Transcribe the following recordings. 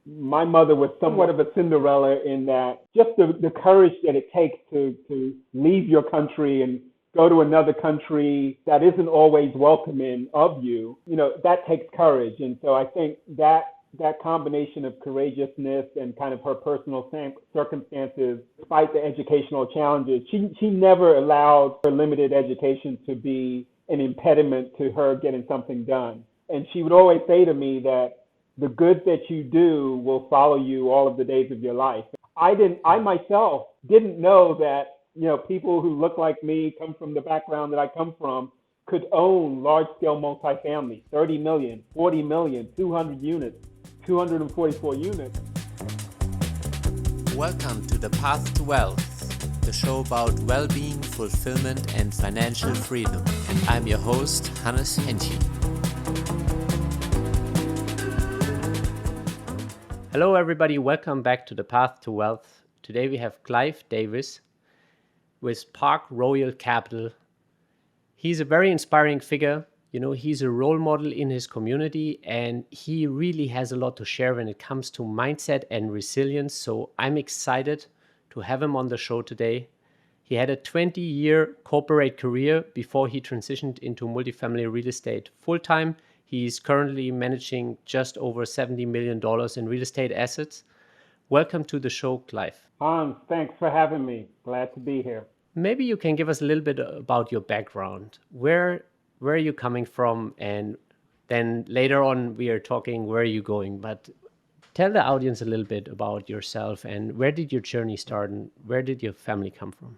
my mother was somewhat of a Cinderella in that just the courage that it takes to leave your country and go to another country that isn't always welcoming of you, that takes courage. And so I think that combination of courageousness and kind of her personal circumstances, despite the educational challenges, she never allowed her limited education to be an impediment to her getting something done. And she would always say to me that the good that you do will follow you all of the days of your life. I myself didn't know that, people who look like me, come from the background that I come from, could own large scale multifamily, 30 million, 40 million, 200 units, 244 units. Welcome to The Path to Wealth, the show about well-being, fulfillment and financial freedom. And I'm your host, Hannes Henty. Hello everybody, welcome back to The Path to Wealth. Today we have Clive Davis with Park Royal Capital. He's a very inspiring figure. He's a role model in his community and he really has a lot to share when it comes to mindset and resilience. So I'm excited to have him on the show today. He had a 20-year corporate career before he transitioned into multifamily real estate full-time. He's currently managing just over $70 million in real estate assets. Welcome to the show, Clive. Hans, thanks for having me. Glad to be here. Maybe you can give us a little bit about your background. Where are you coming from? And then later on, we are talking where are you going. But tell the audience a little bit about yourself and where did your journey start and where did your family come from?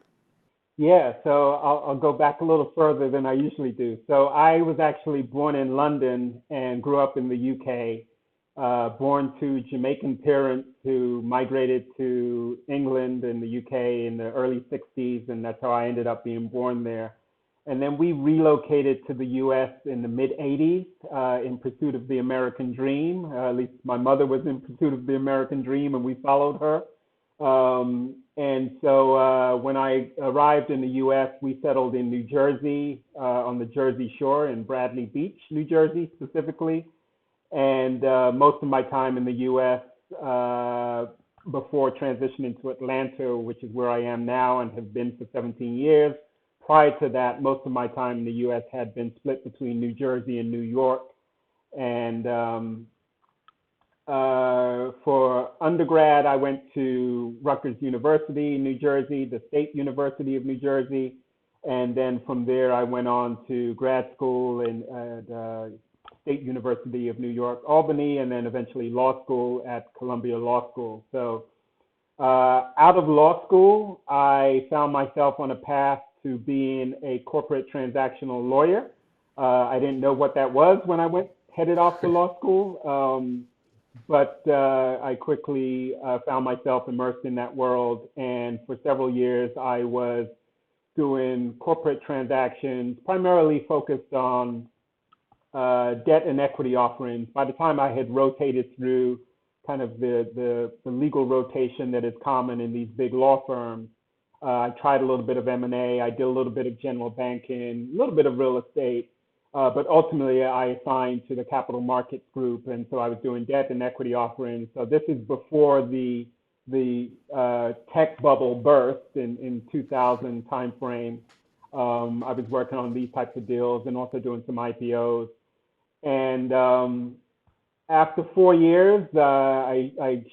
Yeah, so I'll go back a little further than I usually do. So I was actually born in London and grew up in the UK, born to Jamaican parents who migrated to England and the UK in the early 60s, and that's how I ended up being born there. And then we relocated to the US in the mid-80s in pursuit of the American dream. At least my mother was in pursuit of the American dream and we followed her. And so when I arrived in the U.S., we settled in New Jersey, on the Jersey Shore in Bradley Beach, New Jersey specifically. And most of my time in the U.S. Before transitioning to Atlanta, which is where I am now and have been for 17 years. Prior to that, most of my time in the U.S. had been split between New Jersey and New York. And for undergrad, I went to Rutgers University in New Jersey, the State University of New Jersey, and then from there I went on to grad school at State University of New York, Albany, and then eventually law school at Columbia Law School. So out of law school, I found myself on a path to being a corporate transactional lawyer. I didn't know what that was when I headed off to law school. But I quickly found myself immersed in that world. And for several years, I was doing corporate transactions, primarily focused on debt and equity offerings. By the time I had rotated through kind of the legal rotation that is common in these big law firms, I tried a little bit of M&A. I did a little bit of general banking, a little bit of real estate. But ultimately, I assigned to the capital markets group, and so I was doing debt and equity offerings. So this is before the tech bubble burst in 2000 timeframe. I was working on these types of deals and also doing some IPOs. And after 4 years, I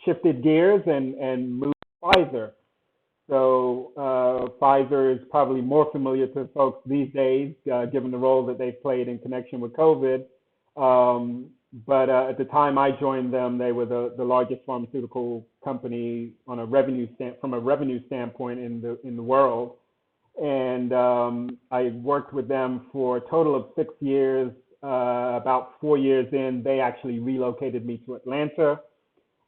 shifted gears and moved to Pfizer. So Pfizer is probably more familiar to folks these days, given the role that they've played in connection with COVID. But at the time I joined them, they were the largest pharmaceutical company from a revenue standpoint in the world. And I worked with them for a total of 6 years. About 4 years in, they actually relocated me to Atlanta.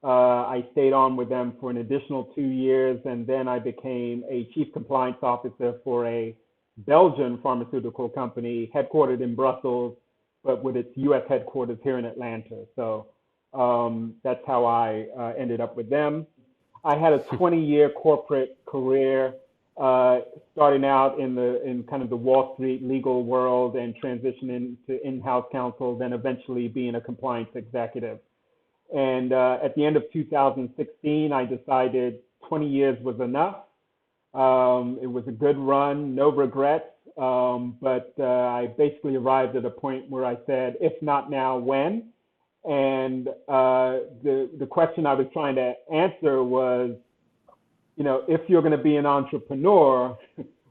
I stayed on with them for an additional 2 years, and then I became a chief compliance officer for a Belgian pharmaceutical company headquartered in Brussels, but with its U.S. headquarters here in Atlanta. So that's how I ended up with them. I had a 20-year corporate career, starting out in kind of the Wall Street legal world and transitioning to in-house counsel, then eventually being a compliance executive. And at the end of 2016, I decided 20 years was enough. It was a good run, no regrets. But I basically arrived at a point where I said, if not now, when? And the question I was trying to answer was, if you're going to be an entrepreneur,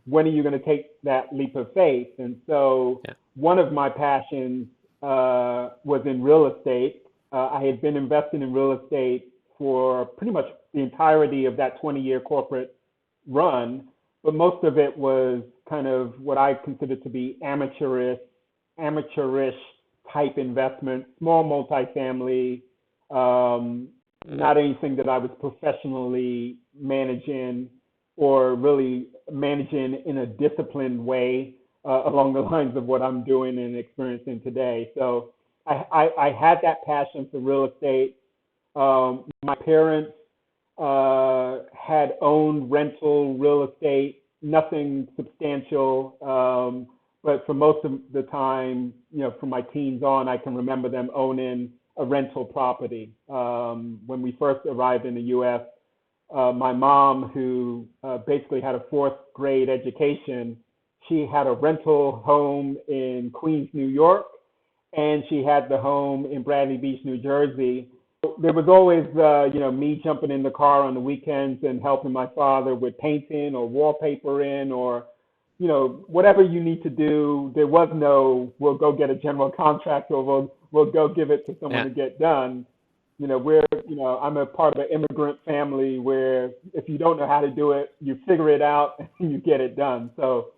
when are you going to take that leap of faith? And so one of my passions was in real estate. I had been investing in real estate for pretty much the entirety of that 20-year corporate run, but most of it was kind of what I consider to be amateurish type investment, small multifamily, not anything that I was professionally managing or really managing in a disciplined way along the lines of what I'm doing and experiencing today. So I had that passion for real estate. My parents had owned rental real estate, nothing substantial, but for most of the time, from my teens on, I can remember them owning a rental property. When we first arrived in the U.S., my mom, who basically had a fourth grade education, she had a rental home in Queens, New York, and she had the home in Bradley Beach, New Jersey. There was always, me jumping in the car on the weekends and helping my father with painting or wallpapering or, whatever you need to do. There was no, we'll go get a general contractor or we'll go give it to someone to get done. I'm a part of an immigrant family where if you don't know how to do it, you figure it out and you get it done. So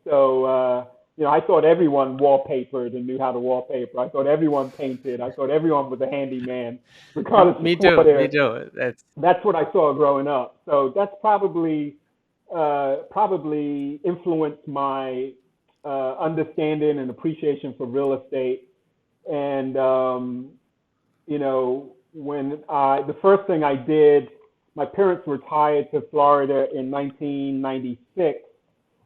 I thought everyone wallpapered and knew how to wallpaper. I thought everyone painted. I thought everyone was a handyman, regardless of Me too. That's what I saw growing up. So that's probably influenced my understanding and appreciation for real estate. And the first thing I did, my parents retired to Florida in 1996.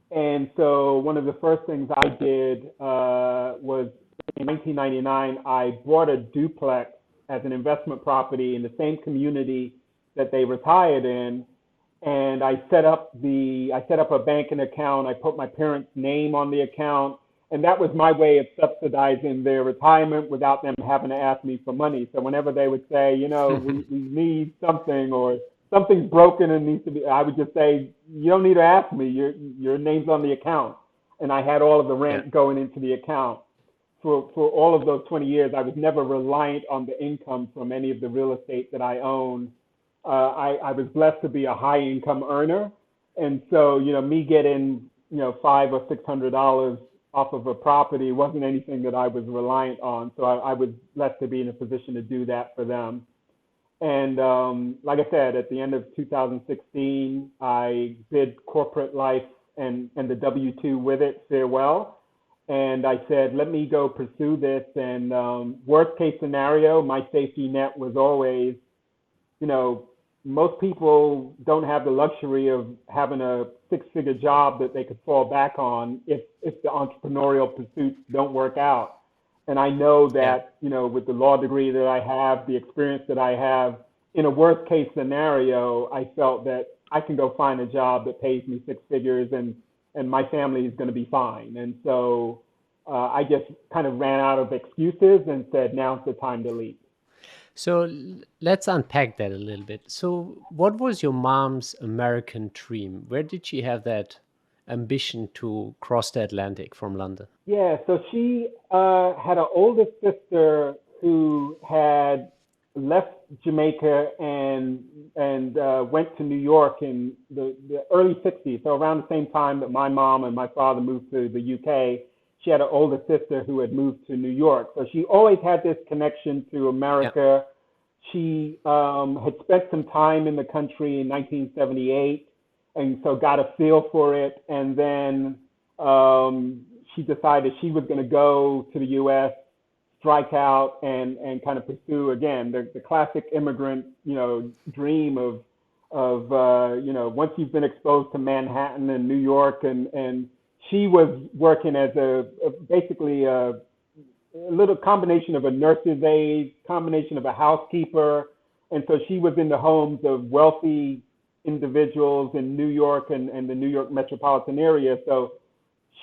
And so one of the first things I did was in 1999, I bought a duplex as an investment property in the same community that they retired in. And I set up a banking account. I put my parents' name on the account. And that was my way of subsidizing their retirement without them having to ask me for money. So whenever they would say, we need something or something's broken and needs to be, I would just say, you don't need to ask me. Your name's on the account. And I had all of the rent going into the account. For all of those 20 years, I was never reliant on the income from any of the real estate that I owned. I was blessed to be a high income earner. And so, me getting, $500 or $600 off of a property wasn't anything that I was reliant on. So I was blessed to be in a position to do that for them. And like I said, at the end of 2016, I bid corporate life and the W-2 with it farewell. And I said, let me go pursue this. And worst case scenario, my safety net was always, most people don't have the luxury of having a six-figure job that they could fall back on if the entrepreneurial pursuits don't work out. And I know that, with the law degree that I have, the experience that I have, in a worst case scenario, I felt that I can go find a job that pays me six figures and my family is going to be fine. And so I just kind of ran out of excuses and said, now's the time to leave. So let's unpack that a little bit. So what was your mom's American dream? Where did she have that ambition to cross the Atlantic from London? Yeah, so she had an older sister who had left Jamaica and went to New York in the early 60s. So around the same time that my mom and my father moved to the UK, she had an older sister who had moved to New York. So she always had this connection to America. Yep. She had spent some time in the country in 1978 and so got a feel for it. And then she decided she was going to go to the U.S., strike out, and kind of pursue, again, the classic immigrant, dream of once you've been exposed to Manhattan and New York, and she was working as basically a little combination of a nurse's aide, combination of a housekeeper. And so she was in the homes of wealthy individuals in New York and the New York metropolitan area. So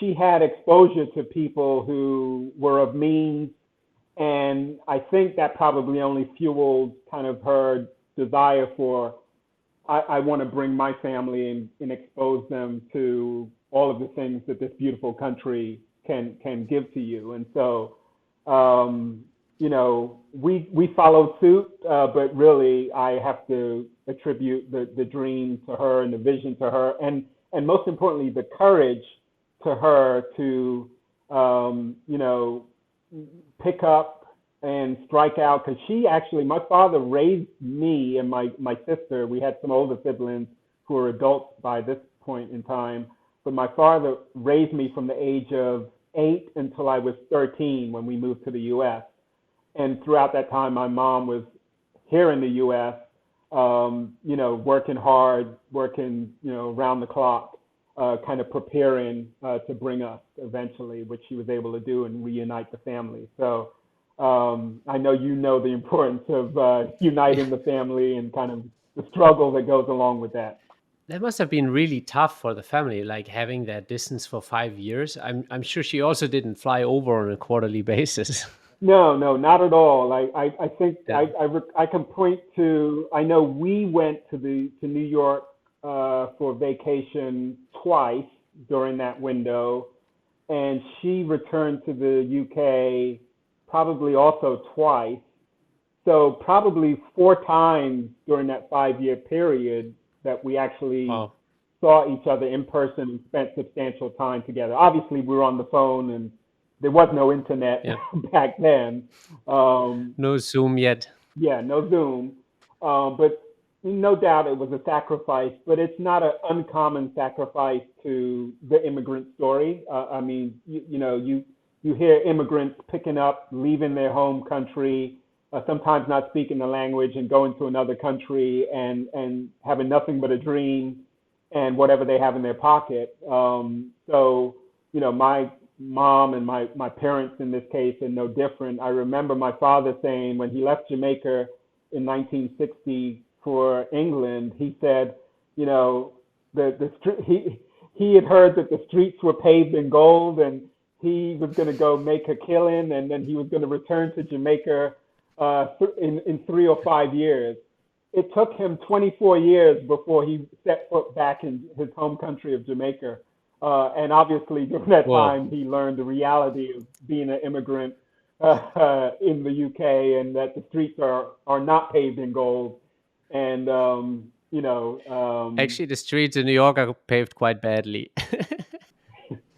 she had exposure to people who were of means. And I think that probably only fueled kind of her desire for, I want to bring my family and expose them to all of the things that this beautiful country can give to you. And so, we followed suit, but really I have to attribute the dream to her and the vision to her, and most importantly, the courage to her to, pick up and strike out, because my father raised me and my sister. We had some older siblings who were adults by this point in time, but my father raised me from the age of 8 until I was 13 when we moved to the U.S. And throughout that time, my mom was here in the U.S., working hard, around the clock, kind of preparing to bring us eventually, which she was able to do and reunite the family. So I know the importance of uniting the family and kind of the struggle that goes along with that. That must have been really tough for the family, like having that distance for 5 years. I'm sure she also didn't fly over on a quarterly basis. No, not at all. I think Yeah. I can point to. I know we went to New York for vacation twice during that window, and she returned to the UK probably also twice. So probably 4 times during that 5-year period that we actually Wow. saw each other in person and spent substantial time together. Obviously, we were on the phone, and there was no internet Yeah. back then. No Zoom yet. Yeah, no Zoom. But no doubt it was a sacrifice, but it's not an uncommon sacrifice to the immigrant story. I mean, you hear immigrants picking up, leaving their home country, sometimes not speaking the language, and going to another country and having nothing but a dream and whatever they have in their pocket. My mom and my parents in this case are no different. I remember my father saying when he left Jamaica in 1960 for England, he said, he had heard that the streets were paved in gold, and he was going to go make a killing, and then he was going to return to Jamaica in 3 or 5 years. It took him 24 years before he set foot back in his home country of Jamaica. And obviously, during that Whoa. time, he learned the reality of being an immigrant in the UK, and that the streets are not paved in gold. And Actually, the streets in New York are paved quite badly.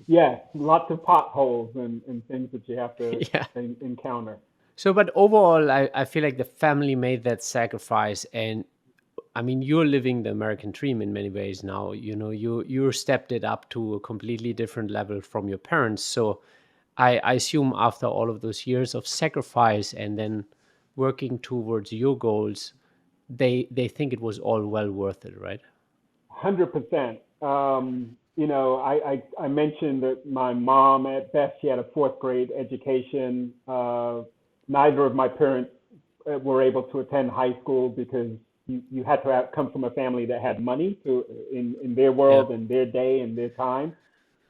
yeah, lots of potholes and things that you have to Yeah. encounter. So, but overall, I feel like the family made that sacrifice, and I mean, you're living the American dream in many ways now. You stepped it up to a completely different level from your parents. So, I assume after all of those years of sacrifice and then working towards your goals, they think it was all well worth it, right? 100%. I mentioned that my mom, at best, she had a fourth grade education. Neither of my parents were able to attend high school because you had to come from a family that had money in their Yeah. world, in their day, and their time.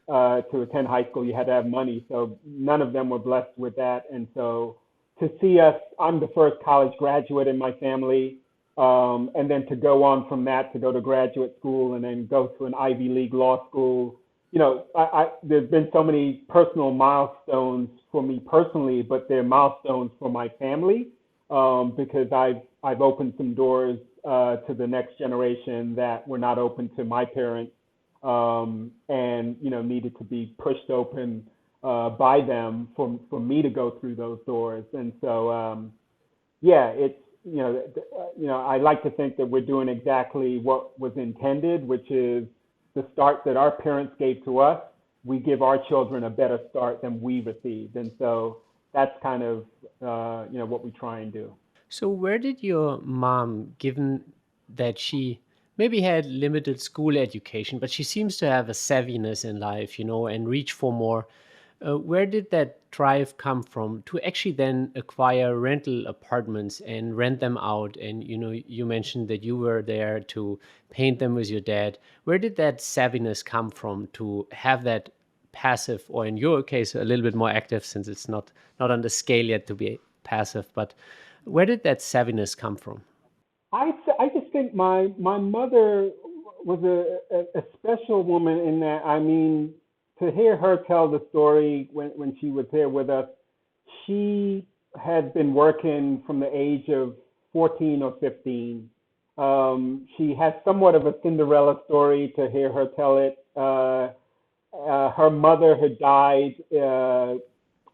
To attend high school, you had to have money. So none of them were blessed with that. And so to see us, I'm the first college graduate in my family. And then to go on from that to go to graduate school and then go to an Ivy League law school. There's been so many personal milestones for me personally, but they're milestones for my family, because I've opened some doors to the next generation that were not open to my parents, and needed to be pushed open by them for me to go through those doors. And so it's I like to think that we're doing exactly what was intended, which is the start that our parents gave to us. We give our children a better start than we received, and so that's kind of what we try and do. So, where did your mom, given that she maybe had limited school education, but she seems to have a savviness in life, and reach for more? Where did that drive come from to actually then acquire rental apartments and rent them out? And you mentioned that you were there to paint them with your dad. Where did that savviness come from to have that passive, or in your case, a little bit more active, since it's not on the scale yet to be passive? But where did that savviness come from? I just think my mother was a special woman in that, I mean, to hear her tell the story when she was here with us, she had been working from the age of 14 or 15. She has somewhat of a Cinderella story to hear her tell it. Her mother had died,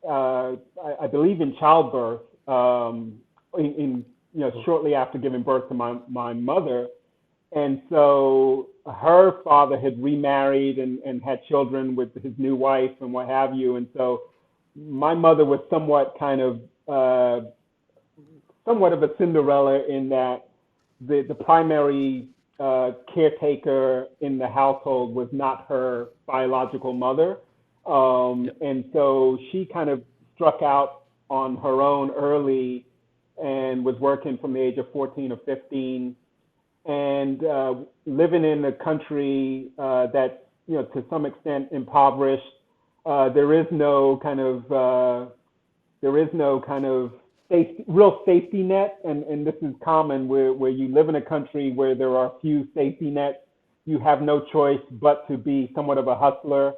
I believe, in childbirth, in shortly after giving birth to my mother. And so her father had remarried and had children with his new wife and what have you. And so my mother was somewhat of a Cinderella in that the primary caretaker in the household was not her biological mother. Yep. And so she kind of struck out on her own early and was working from the age of 14 or 15 and living in a country that's, to some extent impoverished. There is no kind of real safety net, and this is common where you live in a country where there are few safety nets. You have no choice but to be somewhat of a hustler,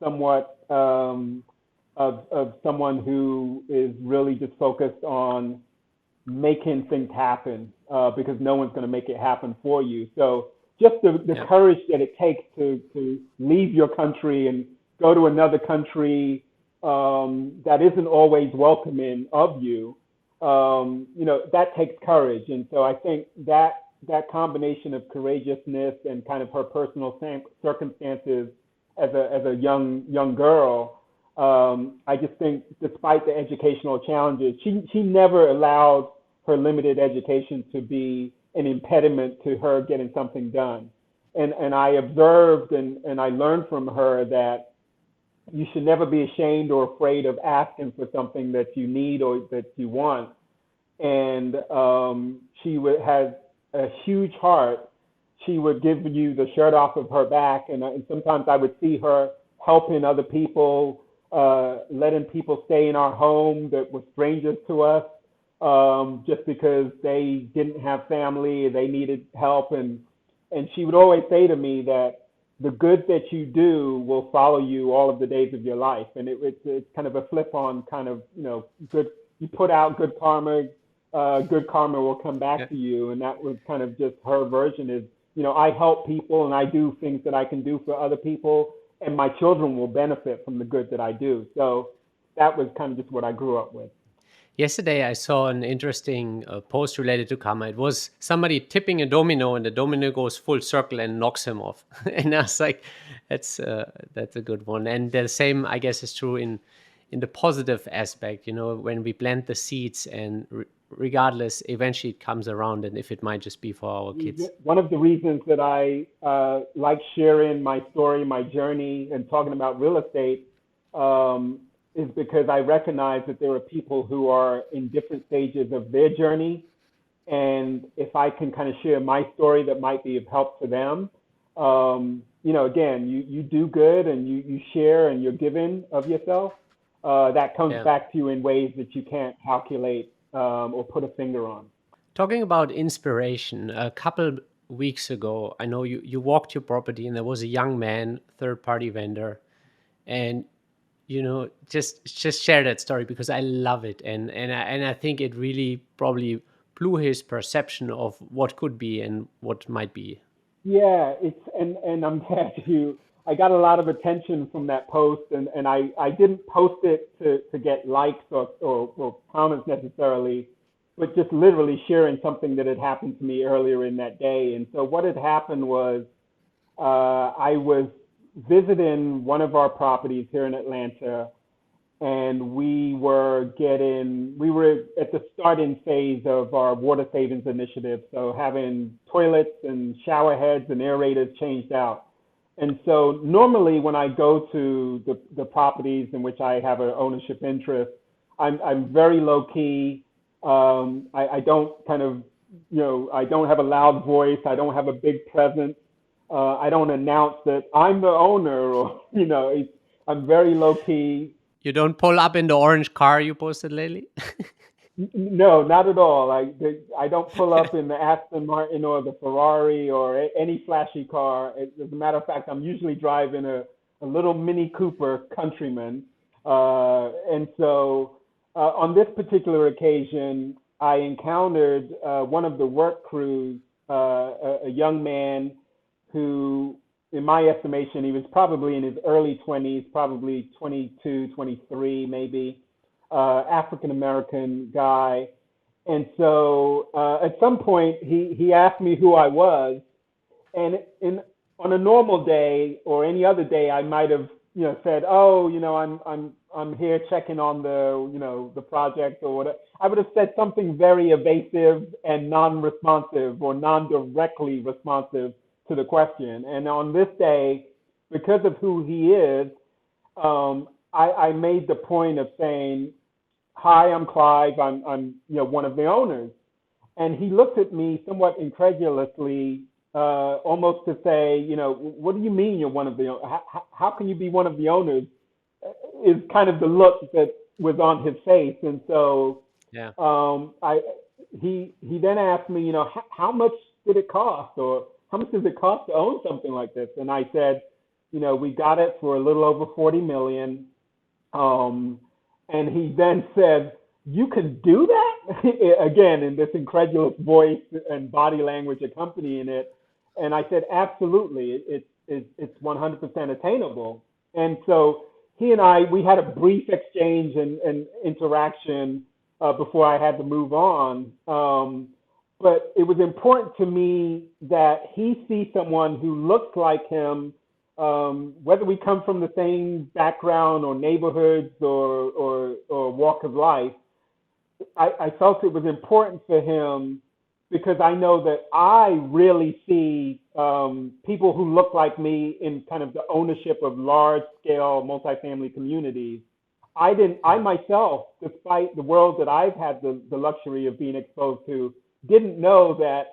somewhat of someone who is really just focused on making things happen because no one's going to make it happen for you. So just the courage that it takes to leave your country and go to another country that isn't always welcoming of you, that takes courage. And so I think that combination of courageousness and kind of her personal circumstances as a young girl, I just think despite the educational challenges, she never allowed her limited education to be an impediment to her getting something done. And I observed and I learned from her that you should never be ashamed or afraid of asking for something that you need or that you want. And she had a huge heart. She would give you the shirt off of her back, and sometimes I would see her helping other people, letting people stay in our home that were strangers to us, just because they didn't have family, they needed help, and she would always say to me that the good that you do will follow you all of the days of your life. And it's kind of a flip on kind of, good, you put out good karma will come back to you. And that was kind of just her version is, I help people and I do things that I can do for other people, and my children will benefit from the good that I do. So that was kind of just what I grew up with. Yesterday, I saw an interesting post related to karma. It was somebody tipping a domino, and the domino goes full circle and knocks him off. And I was like, that's a good one. And the same, I guess, is true in the positive aspect. When we plant the seeds, and regardless, eventually it comes around. And if it might just be for our kids. One of the reasons that I like sharing my story, my journey, and talking about real estate. Is because I recognize that there are people who are in different stages of their journey. And if I can kind of share my story that might be of help to them, again, you do good and you share and you're giving of yourself. That comes back to you in ways that you can't calculate or put a finger on. Talking about inspiration, a couple weeks ago, I know you walked your property and there was a young man, third-party vendor, and just share that story because I love it, and I think it really probably blew his perception of what could be and what might be. Yeah, and I'm glad I got a lot of attention from that post, and I didn't post it to get likes or comments necessarily, but just literally sharing something that had happened to me earlier in that day. And so what had happened was I was visiting one of our properties here in Atlanta, and we were at the starting phase of our water savings initiative. So having toilets and shower heads and aerators changed out. And so normally when I go to the properties in which I have an ownership interest, I'm very low key. I don't kind of, I don't have a loud voice. I don't have a big presence. I don't announce that I'm the owner, or I'm very low key. You don't pull up in the orange car you posted lately? No, not at all. I don't pull up in the Aston Martin or the Ferrari or any flashy car. As a matter of fact, I'm usually driving a little Mini Cooper Countryman. And so on this particular occasion, I encountered one of the work crews, a young man who, in my estimation, he was probably in his early 20s, probably 22, 23, maybe, African American guy. And so at some point, he asked me who I was. And on a normal day or any other day, I might have said, oh, I'm here checking on the project or whatever. I would have said something very evasive and non-responsive or non-directly responsive to the question. And on this day, because of who he is, I made the point of saying, "Hi, I'm Clive. I'm one of the owners." And he looked at me somewhat incredulously, almost to say, "What do you mean you're one of the? How can you be one of the owners?" Is kind of the look that was on his face. And so, Yeah. I he then asked me, how much did it cost, or how much does it cost to own something like this? And I said, we got it for a little over 40 million. And he then said, "You can do that?" Again, in this incredulous voice and body language accompanying it. And I said, "Absolutely, it's 100% attainable." And so he and we had a brief exchange and interaction before I had to move on. But it was important to me that he see someone who looks like him, whether we come from the same background or neighborhoods or walk of life. I felt it was important for him because I know that I really see people who look like me in kind of the ownership of large scale multifamily communities. I myself, despite the world that I've had the luxury of being exposed to, didn't know that,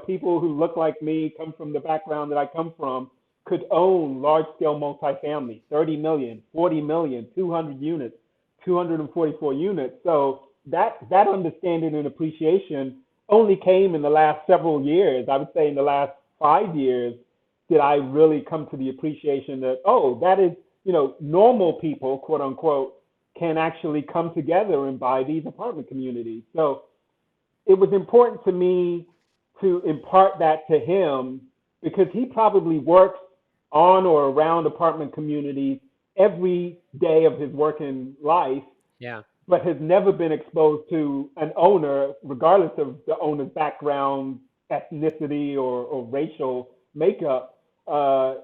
people who look like me, come from the background that I come from, could own large scale multifamily, 30 million, 40 million, 200 units, 244 units. So that understanding and appreciation only came in the last several years. I would say in the last 5 years did I really come to the appreciation that, oh, that is, normal people, quote unquote, can actually come together and buy these apartment communities. So it was important to me to impart that to him because he probably works on or around apartment communities every day of his working life, Yeah. but has never been exposed to an owner, regardless of the owner's background, ethnicity, or racial makeup.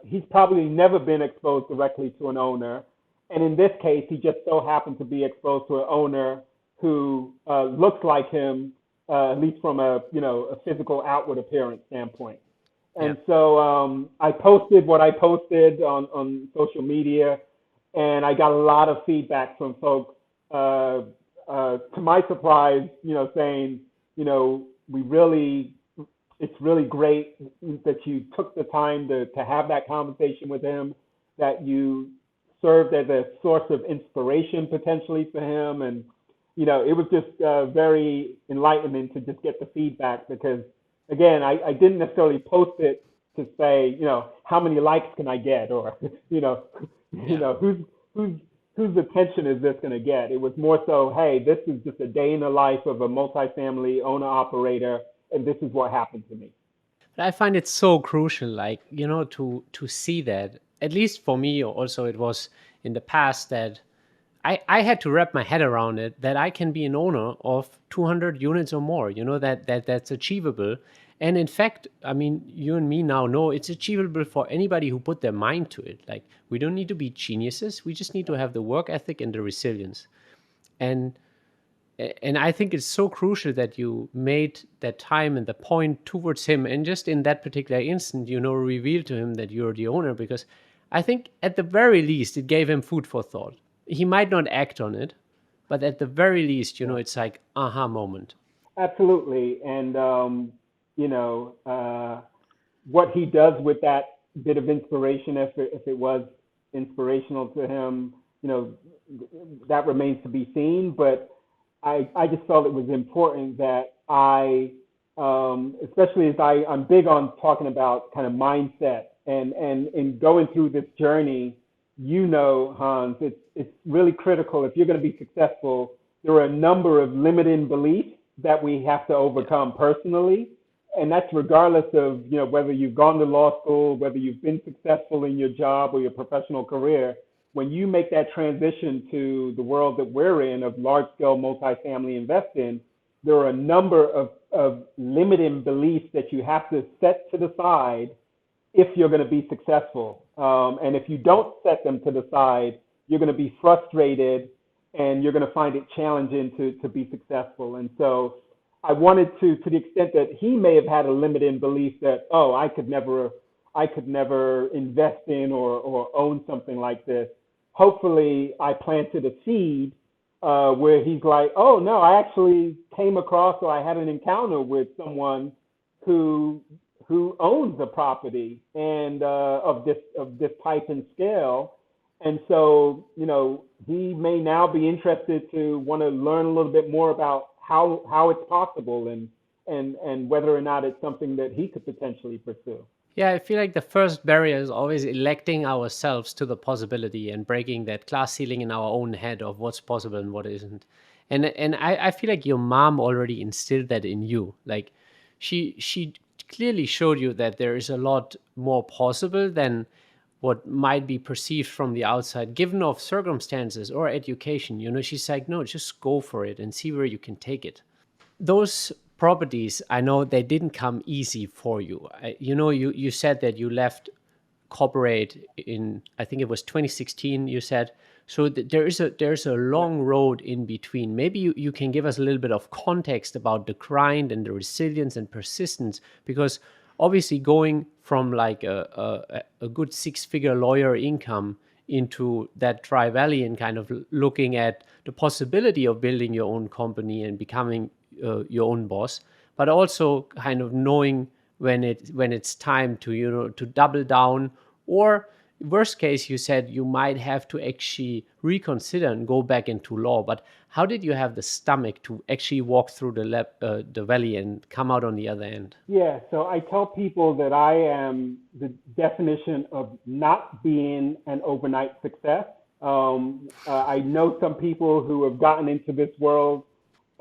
He's probably never been exposed directly to an owner. And in this case, he just so happened to be exposed to an owner who looks like him, at least from a physical outward appearance standpoint. Yeah. And so I posted what I posted on social media, and I got a lot of feedback from folks. To my surprise, saying, it's really great that you took the time to have that conversation with him, that you served as a source of inspiration potentially for him. And, it was just very enlightening to just get the feedback because, again, I didn't necessarily post it to say, how many likes can I get, or, whose attention is this going to get? It was more so, hey, this is just a day in the life of a multifamily owner operator, and this is what happened to me. But I find it so crucial, like, to see that, at least for me, also, it was in the past that I had to wrap my head around it, that I can be an owner of 200 units or more, that's achievable. And in fact, I mean, you and me now know it's achievable for anybody who put their mind to it. Like, we don't need to be geniuses. We just need to have the work ethic and the resilience. And And I think it's so crucial that you made that time and the point towards him, and just in that particular instant, reveal to him that you're the owner, because I think at the very least it gave him food for thought. He might not act on it, but at the very least, Yeah. it's like aha moment. Absolutely. And, you know, what he does with that bit of inspiration, if it was inspirational to him, you know, that remains to be seen. But I just felt it was important that especially as I'm big on talking about kind of mindset and in going through this journey, Hans, it's really critical. If you're going to be successful, there are a number of limiting beliefs that we have to Yeah. overcome personally. And that's regardless of, whether you've gone to law school, whether you've been successful in your job or your professional career. When you make that transition to the world that we're in of large scale multifamily investing, there are a number of limiting beliefs that you have to set to the side if you're going to be successful. And if you don't set them to the side, you're going to be frustrated and you're going to find it challenging to be successful. And so I wanted to the extent that he may have had a limiting belief that, oh, I could never invest in or own something like this. Hopefully I planted a seed where he's like, oh no, I actually came across or I had an encounter with someone who owns a property and of this type and scale. And so, he may now be interested to want to learn a little bit more about how it's possible and whether or not it's something that he could potentially pursue. Yeah, I feel like the first barrier is always electing ourselves to the possibility and breaking that glass ceiling in our own head of what's possible and what isn't. And I feel like your mom already instilled that in you. Like she clearly showed you that there is a lot more possible than what might be perceived from the outside, given of circumstances or education. She's like, no, just go for it and see where you can take it. Those properties, I know they didn't come easy for you. You said that you left corporate in, I think it was 2016, you said. So there's a long road in between. Maybe you can give us a little bit of context about the grind and the resilience and persistence, because obviously going from like a good six-figure lawyer income into that dry valley and kind of looking at the possibility of building your own company and becoming your own boss, but also kind of knowing when it's time to double down, or worst case, you said you might have to actually reconsider and go back into law. But how did you have the stomach to actually walk through the valley and come out on the other end? Yeah, so I tell people that I am the definition of not being an overnight success. I know some people who have gotten into this world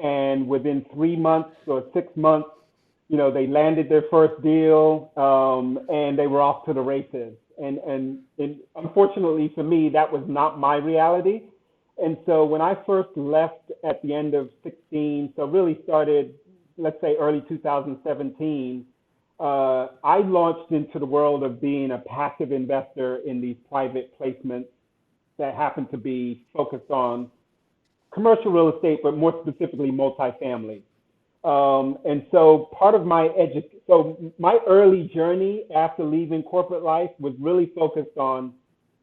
and within 3 months or 6 months, they landed their first deal and they were off to the races. And unfortunately for me, that was not my reality. And so when I first left at the end of 16, so really started, let's say early 2017, I launched into the world of being a passive investor in these private placements that happen to be focused on commercial real estate, but more specifically multifamily. And so part of my early journey after leaving corporate life was really focused on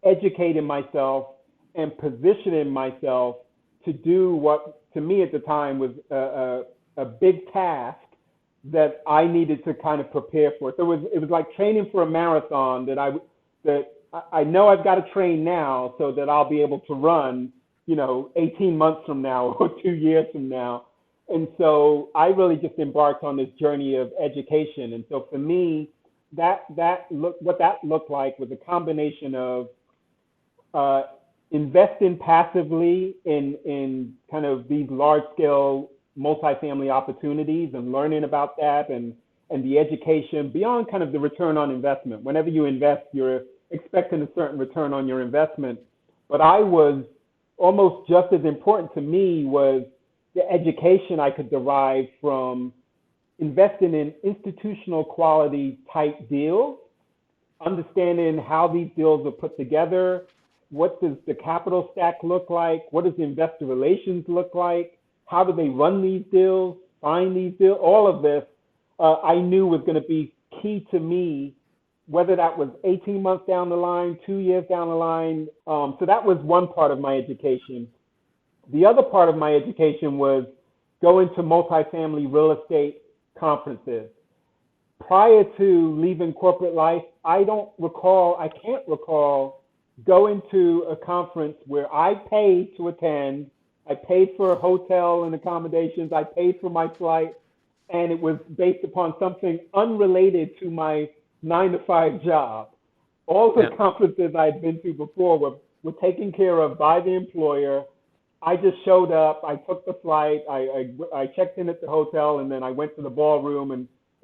educating myself and positioning myself to do what to me at the time was a big task that I needed to kind of prepare for. So it was like training for a marathon that I know I've got to train now so that I'll be able to run, 18 months from now or 2 years from now. And so I really just embarked on this journey of education. And so for me, what that looked like was a combination of investing passively in kind of these large scale multifamily opportunities and learning about that and the education beyond kind of the return on investment. Whenever you invest, you're expecting a certain return on your investment. But I was almost just as important to me was the education I could derive from investing in institutional quality type deals, understanding how these deals are put together, what does the capital stack look like, what does the investor relations look like, how do they run these deals, find these deals, all of this, I knew was going to be key to me, whether that was 18 months down the line, 2 years down the line. So that was one part of my education. The other part of my education was going to multifamily real estate conferences. Prior to leaving corporate life, I can't recall going to a conference where I paid to attend. I paid for a hotel and accommodations. I paid for my flight, and it was based upon something unrelated to my 9-to-5 job. All the conferences I'd been to before were taken care of by the employer. I just showed up. I took the flight. I checked in at the hotel, and then I went to the ballroom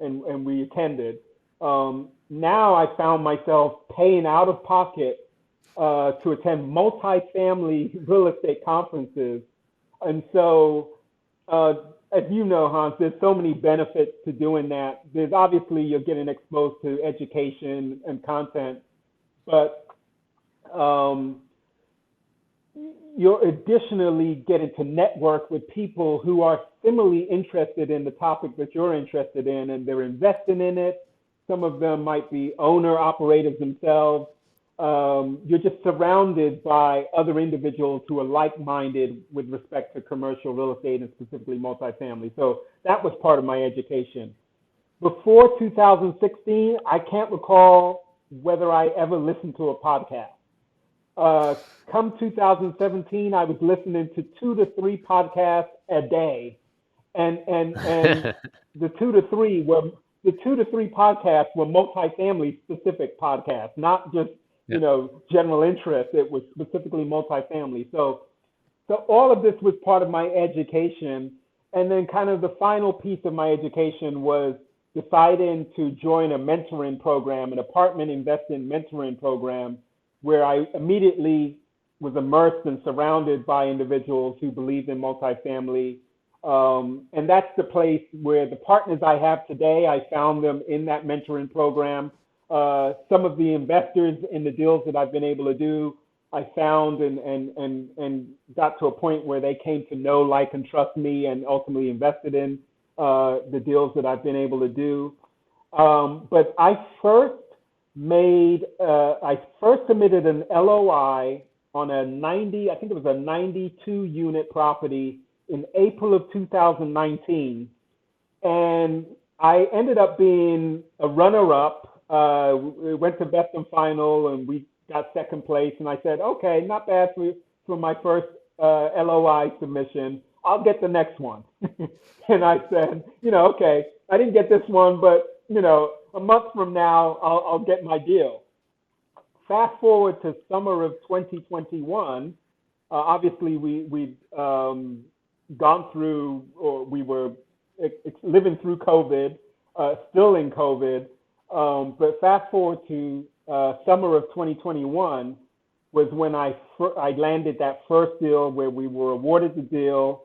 and we attended. Now I found myself paying out of pocket to attend multifamily real estate conferences. And so, as you know, Hans, there's so many benefits to doing that. There's obviously you're getting exposed to education and content, but you're additionally getting to network with people who are similarly interested in the topic that you're interested in, and they're investing in it. Some of them might be owner-operators themselves. You're just surrounded by other individuals who are like-minded with respect to commercial real estate and specifically multifamily. So that was part of my education. Before 2016, I can't recall whether I ever listened to a podcast. Come 2017, I was listening to 2 to 3 podcasts a day, and the 2 to 3 podcasts were multifamily specific podcasts, not just general interest. It was specifically multifamily. So all of this was part of my education, and then kind of the final piece of my education was deciding to join a mentoring program, an apartment investing mentoring program, where I immediately was immersed and surrounded by individuals who believed in multifamily. And that's the place where the partners I have today, I found them in that mentoring program. Some of the investors in the deals that I've been able to do, I found and got to a point where they came to know, like, and trust me, and ultimately invested in the deals that I've been able to do. But I first submitted an LOI on a 92 unit property in April of 2019. And I ended up being a runner-up. We went to best and final, and we got second place. And I said, okay, not bad for my first LOI submission. I'll get the next one. And I said, okay, I didn't get this one, but, a month from now, I'll get my deal. Fast forward to summer of 2021. Obviously, we'd gone through, or we were living through COVID, still in COVID. But fast forward to summer of 2021 was when I landed that first deal where we were awarded the deal.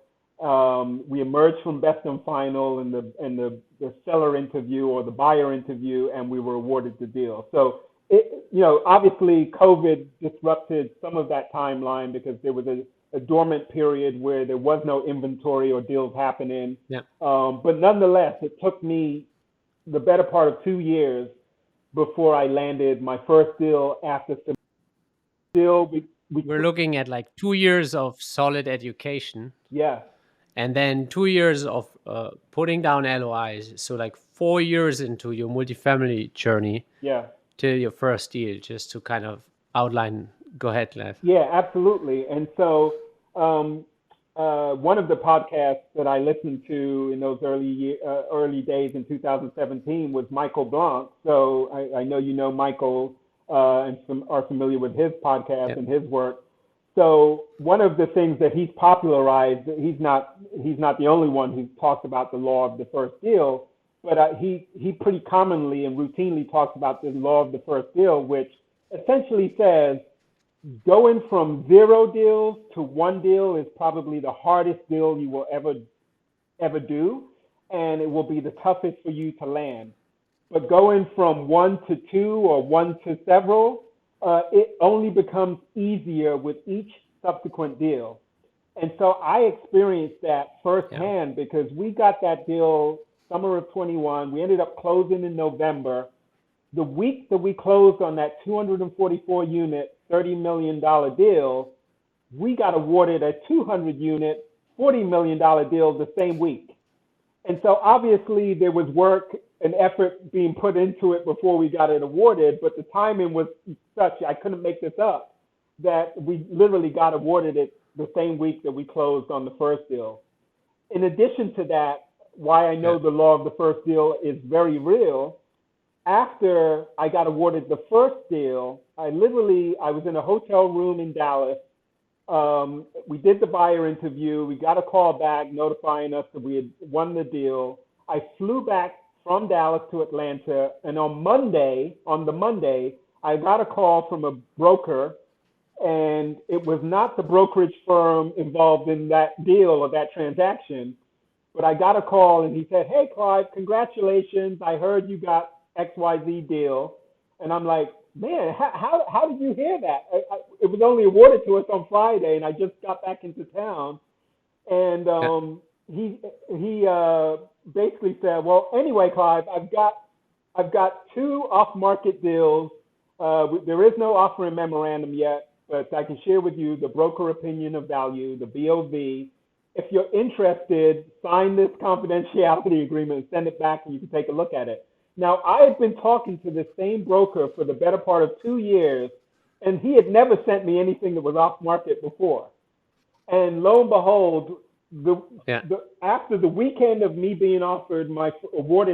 We emerged from best and final in the seller interview or the buyer interview, and we were awarded the deal. So, obviously COVID disrupted some of that timeline because there was a dormant period where there was no inventory or deals happening. Yeah. But nonetheless, it took me the better part of 2 years before I landed my first deal after some deal. We're looking at like 2 years of solid education. Yeah. And then 2 years of putting down LOIs. So like 4 years into your multifamily journey. Yeah. Till your first deal, just to kind of outline. Go ahead, Clive. Yeah, absolutely. And so one of the podcasts that I listened to in those early days in 2017 was Michael Blanc. So I know you know Michael and are familiar with his podcast and his work. So one of the things that he's popularized, he's not the only one who talks about the law of the first deal, but he pretty commonly and routinely talks about the law of the first deal, which essentially says going from 0 deals to 1 deal is probably the hardest deal you will ever do, and it will be the toughest for you to land. But going from 1 to 2 or 1 to several, it only becomes easier with each subsequent deal. And so I experienced that Yeah. firsthand because we got that deal summer of 21. We ended up closing in November. The week that we closed on that 244 unit, $30 million deal, we got awarded a 200 unit, $40 million deal the same week. And so obviously there was work and effort being put into it before we got it awarded, but the timing was such, I couldn't make this up, that we literally got awarded it the same week that we closed on the first deal. In addition to that, why I know Yeah. the law of the first deal is very real, after I got awarded the first deal, I was in a hotel room in Dallas. We did the buyer interview. We got a call back notifying us that we had won the deal. I flew back from Dallas to Atlanta, and on the Monday, I got a call from a broker, and it was not the brokerage firm involved in that deal or that transaction, but I got a call and he said, "Hey, Clive, congratulations. I heard you got XYZ deal." And I'm like, "Man, how did you hear that? It was only awarded to us on Friday, and I just got back into town." And Yeah. he basically said, "Well, anyway, Clive, I've got two off-market deals. There is no offering memorandum yet, but I can share with you the broker opinion of value, the BOV. If you're interested, sign this confidentiality agreement and send it back, and you can take a look at it." Now, I had been talking to the same broker for the better part of 2 years, and he had never sent me anything that was off market before. And lo and behold, Yeah. after the weekend of me being awarded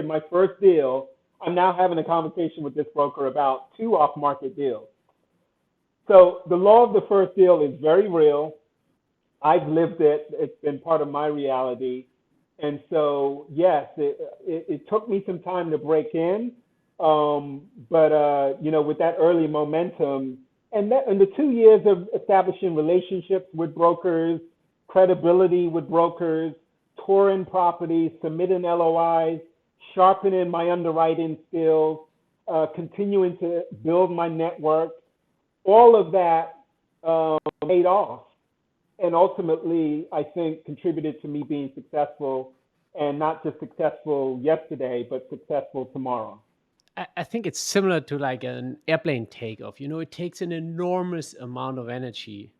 my first deal, I'm now having a conversation with this broker about two off market deals. So the law of the first deal is very real. I've lived it. It's been part of my reality. And so, yes, it took me some time to break in. But with that early momentum and the 2 years of establishing relationships with brokers, credibility with brokers, touring properties, submitting LOIs, sharpening my underwriting skills, continuing to build my network, all of that paid off. And ultimately, I think contributed to me being successful, and not just successful yesterday, but successful tomorrow. I think it's similar to like an airplane takeoff. It takes an enormous amount of energy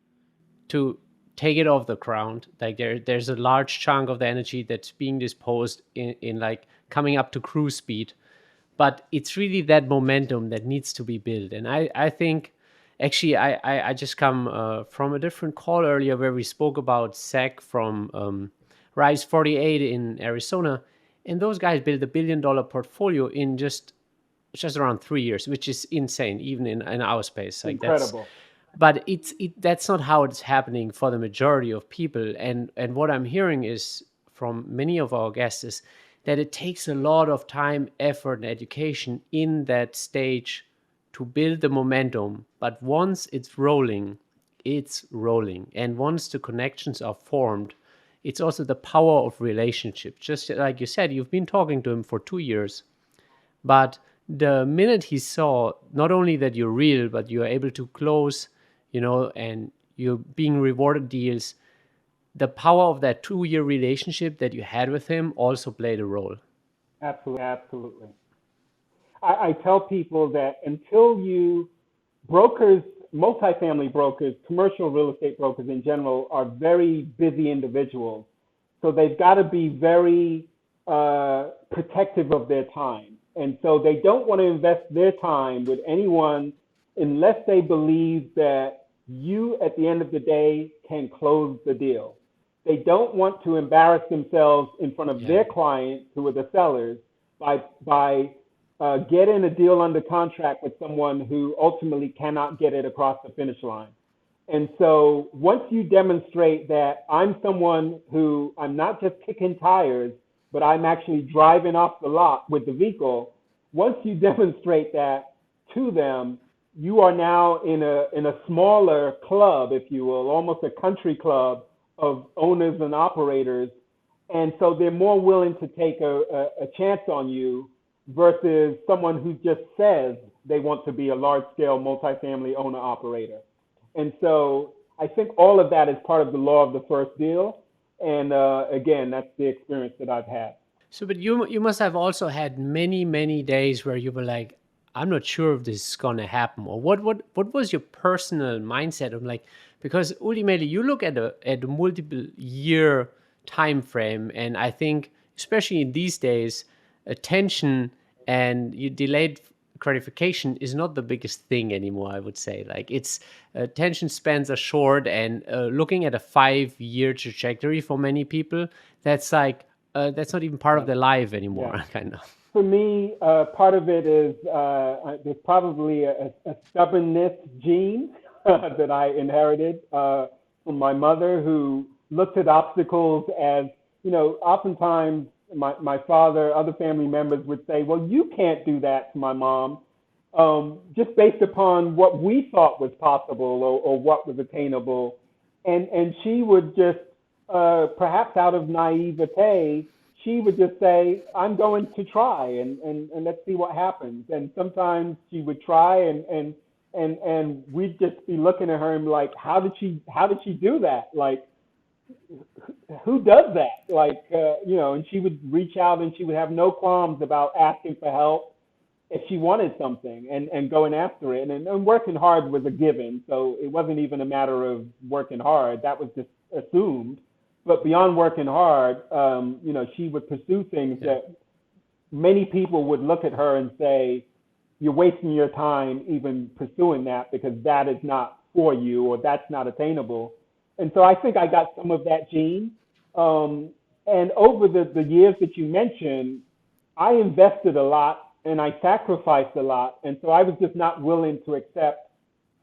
to take it off the ground. Like there's a large chunk of the energy that's being disposed in like coming up to cruise speed. But it's really that momentum that needs to be built. And I think actually I just come from a different call earlier where we spoke about Zach from Rise 48 in Arizona. And those guys built a $1 billion portfolio in just around 3 years, which is insane, even in our space. Like Incredible. but that's not how it's happening for the majority of people. And what I'm hearing is from many of our guests is that it takes a lot of time, effort, and education in that stage to build the momentum. But once it's rolling, and once the connections are formed, it's also the power of relationship. Just like you said, you've been talking to him for 2 years, but the minute he saw not only that you're real, but you're able to close, and you're being rewarded deals, the power of that 2 year relationship that you had with him also played a role. Absolutely. Absolutely. I tell people that brokers, multifamily brokers, commercial real estate brokers in general, are very busy individuals. So they've got to be very protective of their time. And so they don't want to invest their time with anyone unless they believe that you, at the end of the day, can close the deal. They don't want to embarrass themselves in front of Yeah. their clients, who are the sellers, by getting a deal under contract with someone who ultimately cannot get it across the finish line. And so once you demonstrate that I'm someone who I'm not just kicking tires, but I'm actually driving off the lot with the vehicle, once you demonstrate that to them, you are now in a smaller club, if you will, almost a country club of owners and operators. And so they're more willing to take a chance on you versus someone who just says they want to be a large scale multifamily owner operator. And so I think all of that is part of the law of the first deal. And again, that's the experience that I've had. So, but you must have also had many days where you were like, I'm not sure if this is gonna happen, or what was your personal mindset of like, because ultimately you look at a multiple year time frame, and I think especially in these days, attention and you delayed gratification is not the biggest thing anymore. I would say like it's attention spans are short, and looking at a 5 year trajectory for many people, that's like that's not even part of Yeah. their life Yeah. anymore, kind of. For me, part of it is there's probably a stubbornness gene that I inherited from my mother, who looked at obstacles as, oftentimes my father, other family members would say, well, you can't do that to my mom, just based upon what we thought was possible or what was attainable. And she would just, perhaps out of naivete, she would just say, I'm going to try and let's see what happens. And sometimes she would try and we'd just be looking at her and be like, how did she do that? Like, who does that? Like, and she would reach out and she would have no qualms about asking for help if she wanted something and going after it. And working hard was a given. So it wasn't even a matter of working hard. That was just assumed. But beyond working hard, she would pursue things Yeah. that many people would look at her and say, you're wasting your time even pursuing that because that is not for you or that's not attainable. And so I think I got some of that gene. And over the years that you mentioned, I invested a lot and I sacrificed a lot. And so I was just not willing to accept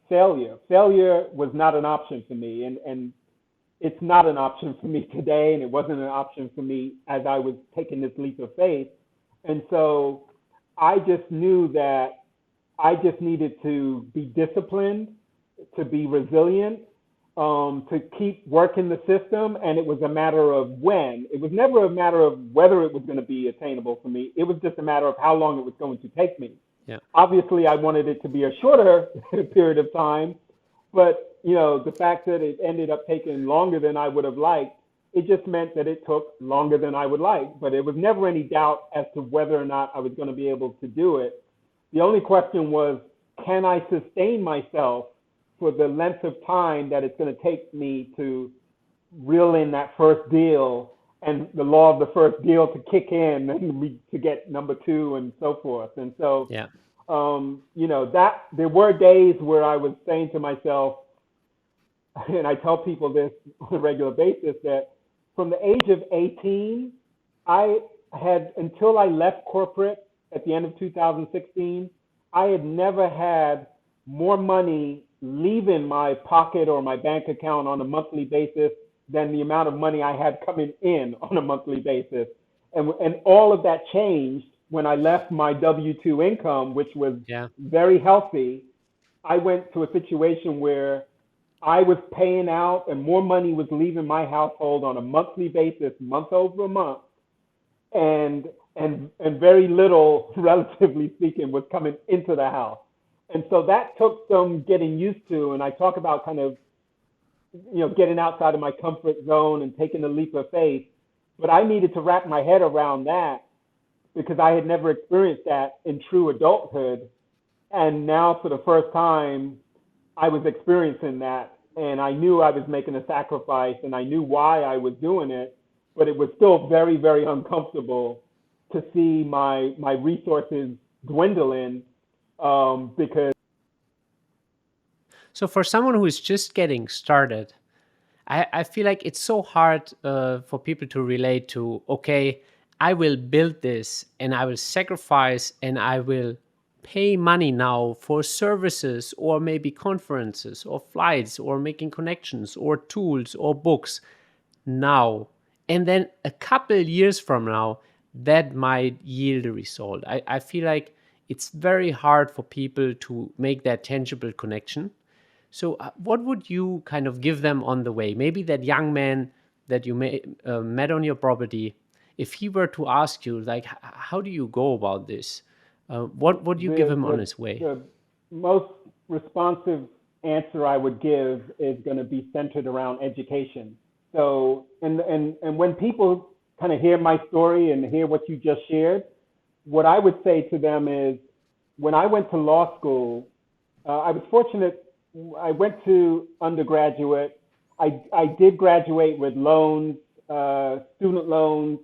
failure. Failure was not an option for me. And it's not an option for me today. And it wasn't an option for me as I was taking this leap of faith. And so I just knew that I just needed to be disciplined, to be resilient, to keep working the system. And it was a matter of when. It was never a matter of whether it was going to be attainable for me. It was just a matter of how long it was going to take me. Yeah. Obviously, I wanted it to be a shorter period of time, but the fact that it ended up taking longer than I would have liked, it just meant that it took longer than I would like. But it was never any doubt as to whether or not I was going to be able to do it. The only question was, can I sustain myself for the length of time that it's going to take me to reel in that first deal and the law of the first deal to kick in and to get number two and so forth. And so, Yeah. that there were days where I was saying to myself, and I tell people this on a regular basis, that from the age of 18, I had, until I left corporate at the end of 2016, I had never had more money leaving my pocket or my bank account on a monthly basis than the amount of money I had coming in on a monthly basis. And all of that changed when I left my W-2 income, which was Yeah. very healthy. I went to a situation where I was paying out and more money was leaving my household on a monthly basis, month over month. And very little, relatively speaking, was coming into the house. And so that took some getting used to. And I talk about kind of, getting outside of my comfort zone and taking a leap of faith. But I needed to wrap my head around that because I had never experienced that in true adulthood. And now for the first time, I was experiencing that. And I knew I was making a sacrifice and I knew why I was doing it. But it was still very, very uncomfortable to see my resources dwindling because. So for someone who is just getting started, I feel like it's so hard for people to relate to, okay, I will build this and I will sacrifice and I will pay money now for services or maybe conferences or flights or making connections or tools or books now. And then a couple years from now, that might yield a result. I feel like it's very hard for people to make that tangible connection. So, what would you kind of give them on the way? Maybe that young man that you met on your property, if he were to ask you, like, how do you go about this? What would you give him on his way? The most responsive answer I would give is going to be centered around education. So, and when people kind of hear my story and hear what you just shared, what I would say to them is, when I went to law school, I was fortunate. I went to undergraduate. I did graduate with loans, student loans,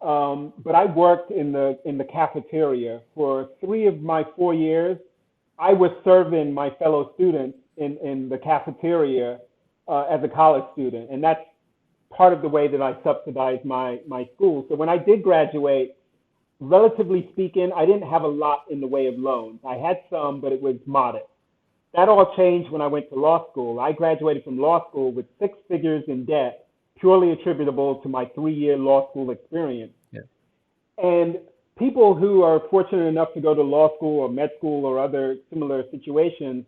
but I worked in the cafeteria for 3 of my 4 years. I was serving my fellow students in the cafeteria as a college student, and that's part of the way that I subsidized my school. So when I did graduate, relatively speaking, I didn't have a lot in the way of loans. I had some, but it was modest. That all changed when I went to law school. I graduated from law school with 6 figures in debt, purely attributable to my 3-year law school experience. Yeah. And people who are fortunate enough to go to law school or med school or other similar situations,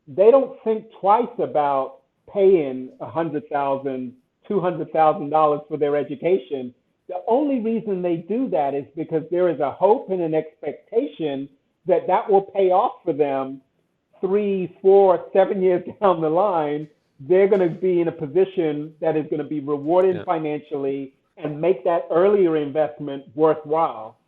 they don't think twice about paying $100,000, $200,000 for their education. The only reason they do that is because there is a hope and an expectation that that will pay off for them 3, 4, 7 years down the line. They're going to be in a position that is going to be rewarded financially and make that earlier investment worthwhile.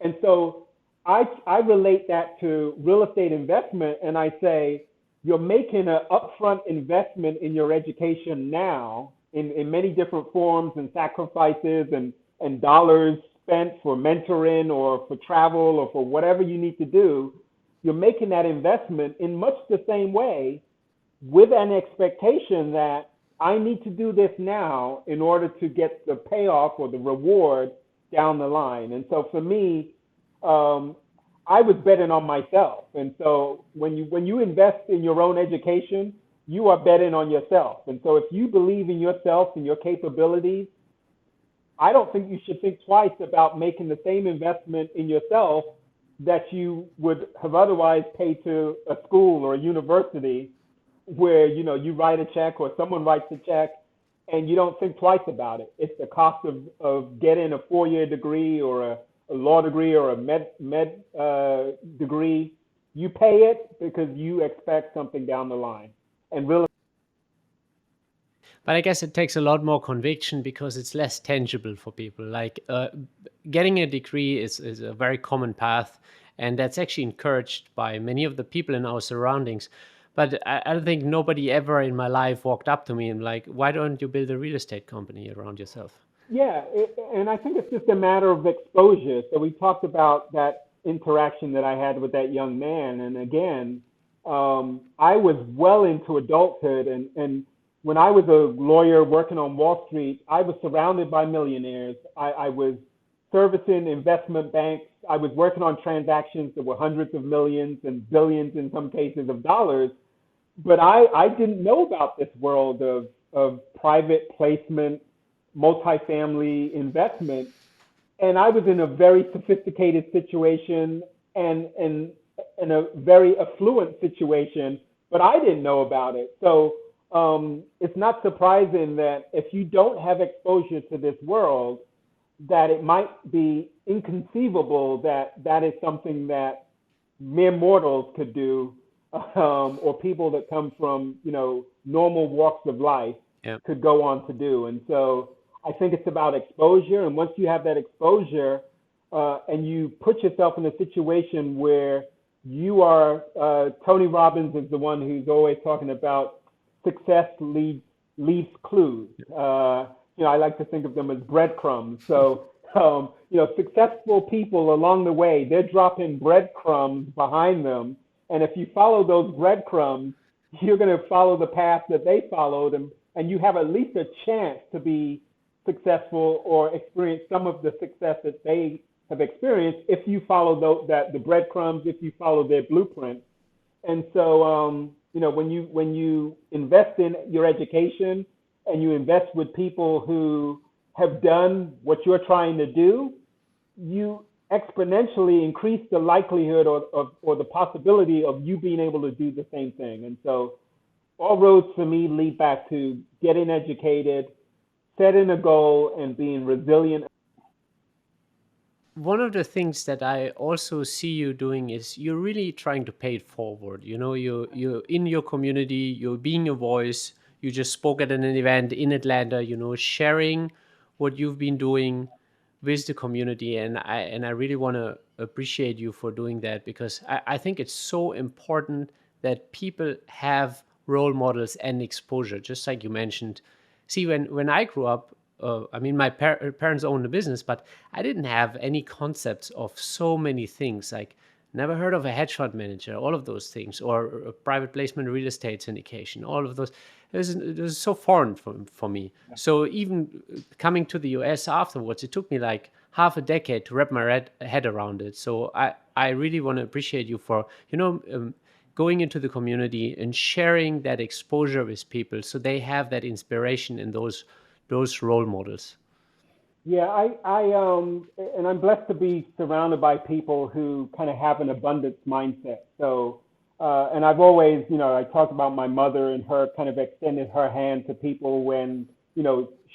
And so I relate that to real estate investment, and I say, you're making an upfront investment in your education now in many different forms and sacrifices and dollars spent for mentoring or for travel or for whatever you need to do. You're making that investment in much the same way, with an expectation that I need to do this now in order to get the payoff or the reward down the line. And so for me, I was betting on myself. And so when you invest in your own education, you are betting on yourself. And so if you believe in yourself and your capabilities, I don't think you should think twice about making the same investment in yourself that you would have otherwise paid to a school or a university, where you write a check or someone writes a check and you don't think twice about it. It's the cost of getting a 4-year degree or a law degree or a med degree. You pay it because you expect something down the line. And really, but I guess it takes a lot more conviction because it's less tangible for people. Like getting a degree is a very common path, and that's actually encouraged by many of the people in our surroundings. But I don't think nobody ever in my life walked up to me and like, why don't you build a real estate company around yourself? yeah, and I think it's just a matter of exposure. So we talked about that interaction that I had with that young man. And again, I was well into adulthood. And when I was a lawyer working on Wall Street, I was surrounded by millionaires. I was servicing investment banks. I was working on transactions that were hundreds of millions and billions in some cases of dollars. But I didn't know about this world of private placement, multifamily investment. And I was in a very sophisticated situation and in a very affluent situation, but I didn't know about it. So it's not surprising that if you don't have exposure to this world, that it might be inconceivable that that is something that mere mortals could do, or people that come from normal walks of life could go on to do. And so I think it's about exposure. And once you have that exposure, and you put yourself in a situation where you are, Tony Robbins is the one who's always talking about success leaves clues. I like to think of them as breadcrumbs. So, successful people along the way, they're dropping breadcrumbs behind them. And if you follow those breadcrumbs, you're going to follow the path that they followed, and you have at least a chance to be successful or experience some of the success that they have experienced if you follow the breadcrumbs, if you follow their blueprint. And so, when you invest in your education and you invest with people who have done what you're trying to do, you exponentially increase the likelihood or the possibility of you being able to do the same thing. And so all roads for me lead back to getting educated, setting a goal, and being resilient. one of the things that I also see you doing is you're really trying to pay it forward. You know, you're in your community, you're being a voice. You just spoke at an event in Atlanta, you know, sharing what you've been doing with the community. And I really want to appreciate you for doing that, because I think it's so important that people have role models and exposure, just like you mentioned. See, when I grew up, I mean, my parents owned a business, but I didn't have any concepts of so many things. Like, never heard of a hedge fund manager, all of those things, or a private placement real estate syndication, all of those. It was so foreign for me. So even coming to the US afterwards, it took me like half a decade to wrap my head around it. So I really want to appreciate you for, going into the community and sharing that exposure with people so they have that inspiration and those role models. Yeah, and I'm blessed to be surrounded by people who kind of have an abundance mindset. So, and I've always, I talked about my mother and her kind of extended her hand to people when,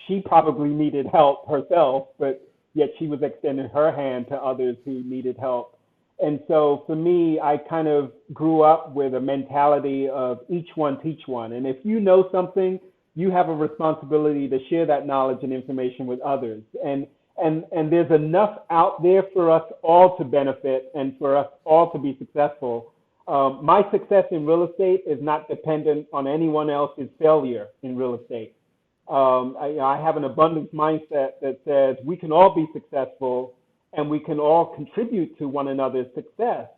she probably needed help herself, but yet she was extending her hand to others who needed help. And so for me, I kind of grew up with a mentality of each one teach one. And if you know something, you have a responsibility to share that knowledge and information with others. And there's enough out there for us all to benefit and for us all to be successful. My success in real estate is not dependent on anyone else's failure in real estate. I have an abundance mindset that says we can all be successful and we can all contribute to one another's success.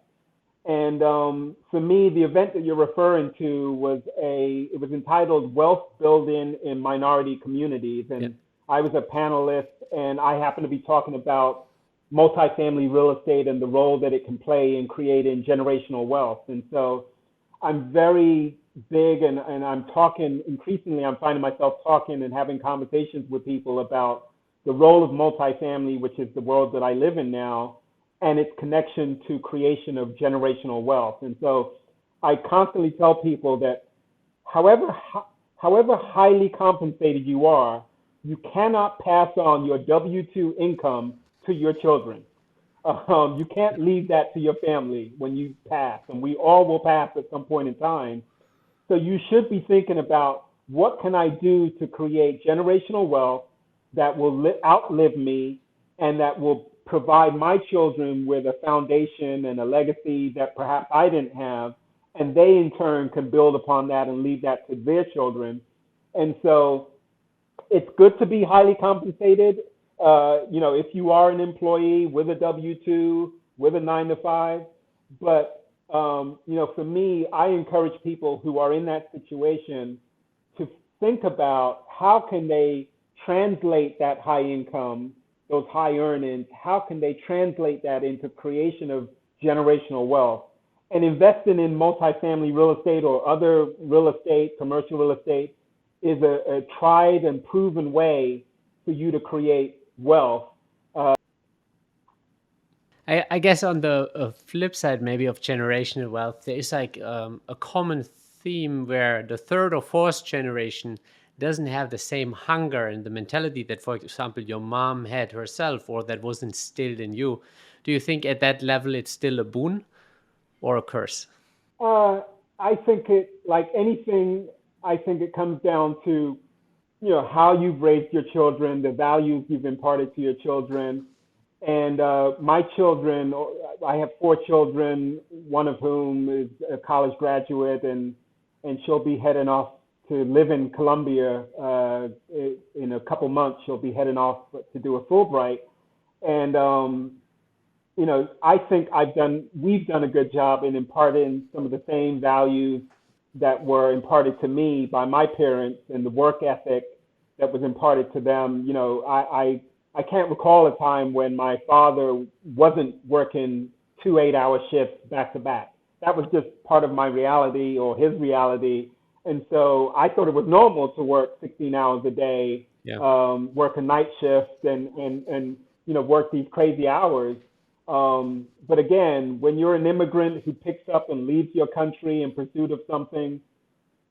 And for me, the event that you're referring to it was entitled Wealth Building in Minority Communities. And Yep. I was a panelist, and I happened to be talking about multifamily real estate and the role that it can play in creating generational wealth. And so I'm very big, and I'm talking increasingly, I'm finding myself talking and having conversations with people about the role of multifamily, which is the world that I live in now, and its connection to creation of generational wealth. And so I constantly tell people that however highly compensated you are, you cannot pass on your W-2 income to your children. You can't leave that to your family when you pass, and we all will pass at some point in time. So you should be thinking about, what can I do to create generational wealth that will outlive me and that will provide my children with a foundation and a legacy that perhaps I didn't have, and they in turn can build upon that and leave that to their children. And so it's good to be highly compensated. If you are an employee with a W-2, with a 9 to 5, but for me, I encourage people who are in that situation to think about how can they translate that high income, those high earnings, how can they translate that into creation of generational wealth? And investing in multifamily real estate or other real estate, commercial real estate, is a tried and proven way for you to create wealth. I guess on the flip side, maybe of generational wealth, there is like a common theme where the third or fourth generation doesn't have the same hunger and the mentality that, for example, your mom had herself or that was instilled in you. Do you think at that level it's still a boon or a curse? Uh, I think like anything, I think it comes down to, how you've raised your children, the values you've imparted to your children. And my children, I have 4 children, one of whom is a college graduate, and she'll be heading off to live in Colombia in a couple months. She'll be heading off to do a Fulbright. And, I think we've done a good job in imparting some of the same values that were imparted to me by my parents and the work ethic that was imparted to them. I can't recall a time when my father wasn't working 2 8-hour shifts back to back. That was just part of my reality or his reality. And so I thought it was normal to work 16 hours a day, Yeah. Work a night shift and work these crazy hours. But again, when you're an immigrant who picks up and leaves your country in pursuit of something,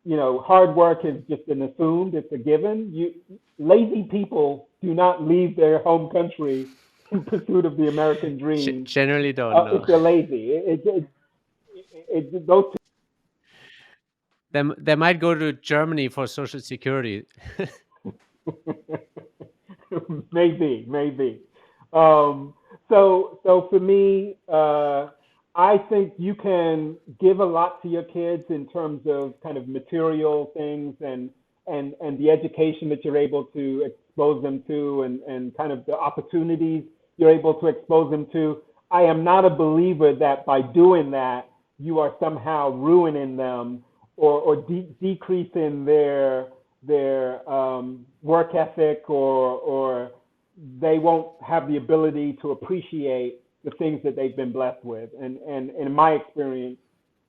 hard work is just an assumed, it's a given. Lazy people do not leave their home country in pursuit of the American dream Generally don't know. if they're lazy. Those They might go to Germany for Social Security. maybe. So for me, I think you can give a lot to your kids in terms of kind of material things and the education that you're able to expose them to and kind of the opportunities you're able to expose them to. I am not a believer that by doing that you are somehow ruining them or decreasing their work ethic or they won't have the ability to appreciate the things that they've been blessed with. And in my experience,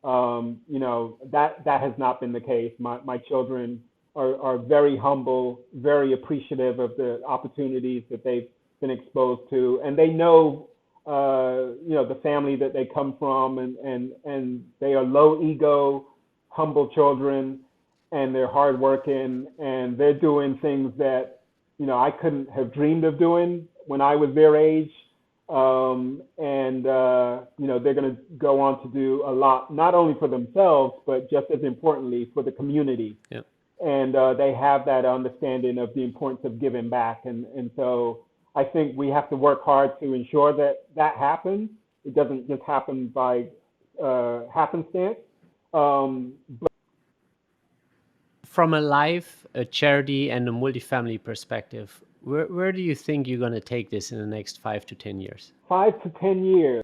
that has not been the case. My children are very humble, very appreciative of the opportunities that they've been exposed to, and they know, the family that they come from, and they are low ego, humble children, and they're hardworking, and they're doing things that I couldn't have dreamed of doing when I was their age. They're going to go on to do a lot, not only for themselves, but just as importantly for the community. Yep. And they have that understanding of the importance of giving back. And so I think we have to work hard to ensure that that happens. It doesn't just happen by happenstance. But From a life, a charity, and a multifamily perspective, where do you think you're going to take this in the next 5 to 10 years? 5 to 10 years.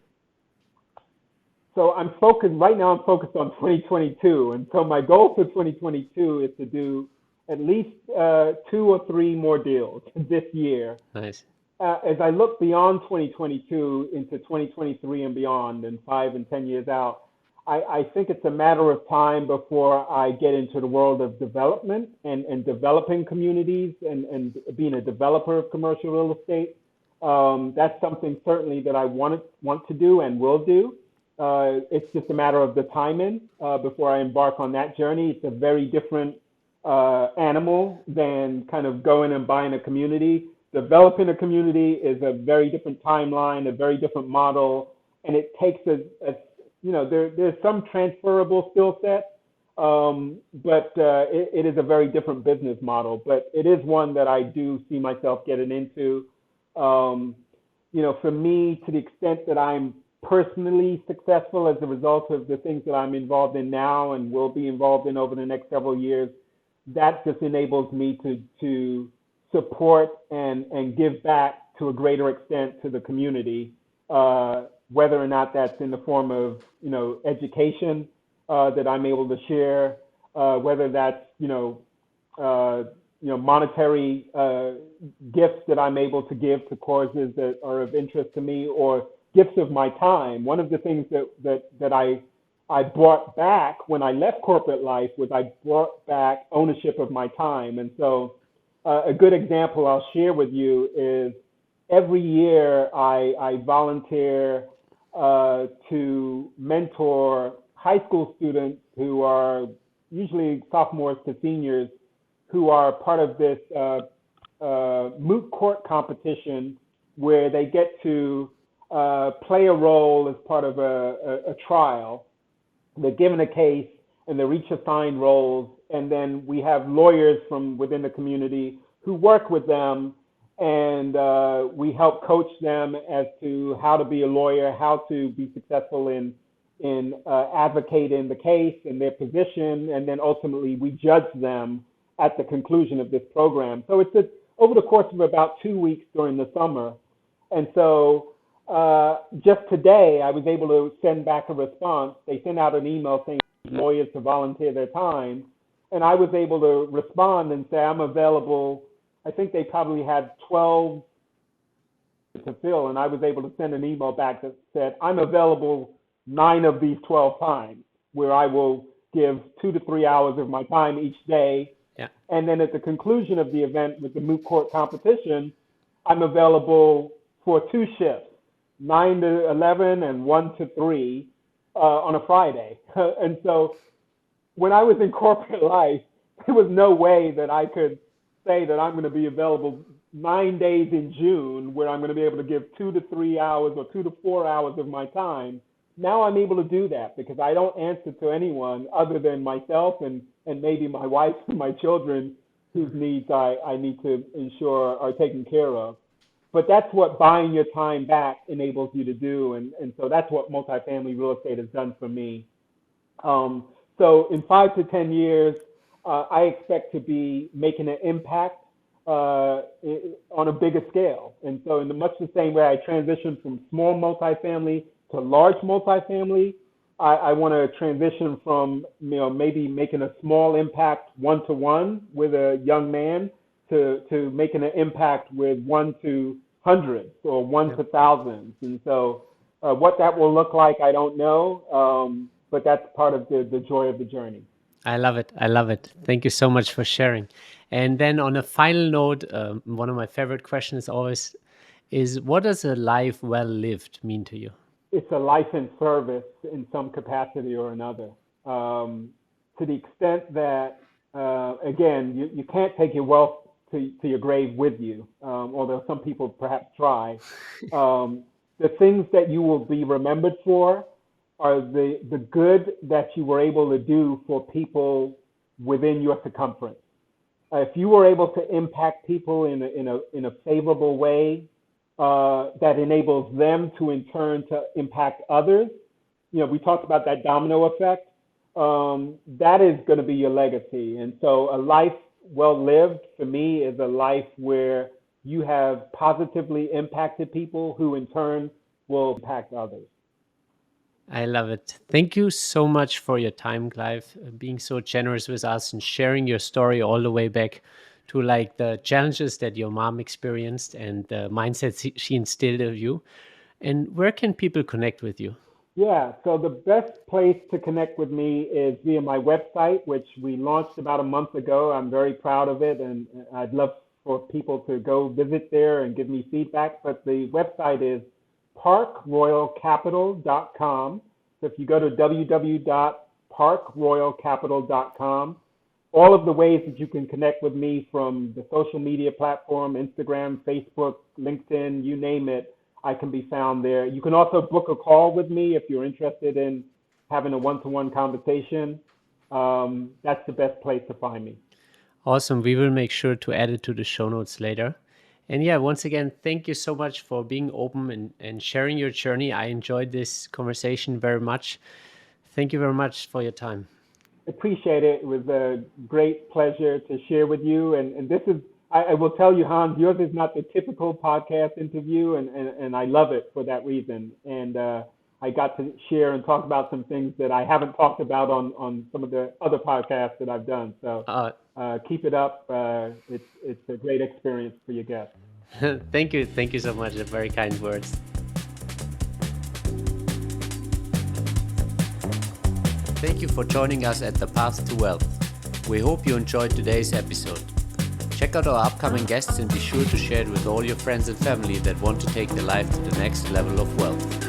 So I'm focused right now. I'm focused on 2022, and so my goal for 2022 is to do at least 2 or 3 more deals this year. Nice. As I look beyond 2022 into 2023 and beyond, and 5 and 10 years out, I think it's a matter of time before I get into the world of development and developing communities and being a developer of commercial real estate. That's something certainly that I want to do and will do. It's just a matter of the timing before I embark on that journey. It's a very different animal than kind of going and buying a community. Developing a community is a very different timeline, a very different model, and it takes there's some transferable skill sets, but it is a very different business model. But it is one that I do see myself getting into. For me, to the extent that I'm personally successful as a result of the things that I'm involved in now and will be involved in over the next several years, that just enables me to support and give back to a greater extent to the community, whether or not that's in the form of education that I'm able to share, whether that's monetary gifts that I'm able to give to causes that are of interest to me, or gifts of my time. One of the things that I brought back when I left corporate life was I brought back ownership of my time. And so a good example I'll share with you is every year I volunteer to mentor high school students who are usually sophomores to seniors who are part of this moot court competition where they get to play a role as part of a trial. They're given a case and they're each assigned roles, and then we have lawyers from within the community who work with them, and we help coach them as to how to be a lawyer, how to be successful in advocating the case and their position, and then ultimately we judge them at the conclusion of this program. So it's over the course of about 2 weeks during the summer. And so just today, I was able to send back a response. They sent out an email saying lawyers to volunteer their time. And I was able to respond and say, I'm available. I think they probably had 12 to fill. And I was able to send an email back that said, I'm available 9 of these 12 times, where I will give 2 to 3 hours of my time each day. Yeah. And then at the conclusion of the event with the moot court competition, I'm available for 2 shifts, 9 to 11 and 1 to 3 on a Friday. And so when I was in corporate life, there was no way that I could say that I'm going to be available 9 days in June where I'm going to be able to give 2 to 3 hours or 2 to 4 hours of my time. Now I'm able to do that because I don't answer to anyone other than myself and maybe my wife and my children whose needs I need to ensure are taken care of. But that's what buying your time back enables you to do. And so that's what multifamily real estate has done for me. So in 5 to 10 years, I expect to be making an impact on a bigger scale. And so in much the same way I transitioned from small multifamily to large multifamily, I want to transition from maybe making a small impact one-to-one with a young man to making an impact with 1 to hundreds or 1 to thousands. And so what that will look like, I don't know, but that's part of the joy of the journey. I love it. I love it. Thank you so much for sharing. And then on a final note, one of my favorite questions always is, what does a life well lived mean to you? It's a life in service in some capacity or another. To the extent that, again, you can't take your wealth to your grave with you, although some people perhaps try. The things that you will be remembered for are the good that you were able to do for people within your circumference. If you were able to impact people in a favorable way, that enables them to in turn to impact others. We talked about that domino effect. That is going to be your legacy. And so a life well lived for me is a life where you have positively impacted people who in turn will impact others. I love it. Thank you so much for your time, Clive, being so generous with us and sharing your story all the way back to like the challenges that your mom experienced and the mindset she instilled in you. And where can people connect with you? Yeah, so the best place to connect with me is via my website, which we launched about a month ago. I'm very proud of it, and I'd love for people to go visit there and give me feedback. But the website is parkroyalcapital.com. So if you go to www.parkroyalcapital.com, all of the ways that you can connect with me from the social media platform, Instagram, Facebook, LinkedIn, you name it, I can be found there. You can also book a call with me if you're interested in having a one-to-one conversation. That's the best place to find me. Awesome. We will make sure to add it to the show notes later. And yeah, once again, thank you so much for being open and sharing your journey. I enjoyed this conversation very much. Thank you very much for your time. Appreciate it. It was a great pleasure to share with you. And this is, I will tell you, Hans, yours is not the typical podcast interview, and I love it for that reason. And I got to share and talk about some things that I haven't talked about on some of the other podcasts that I've done. So keep it up. It's a great experience for your guests. Thank you. Thank you so much. Very kind words. Thank you for joining us at The Path to Wealth. We hope you enjoyed today's episode. Check out our upcoming guests and be sure to share it with all your friends and family that want to take their life to the next level of wealth.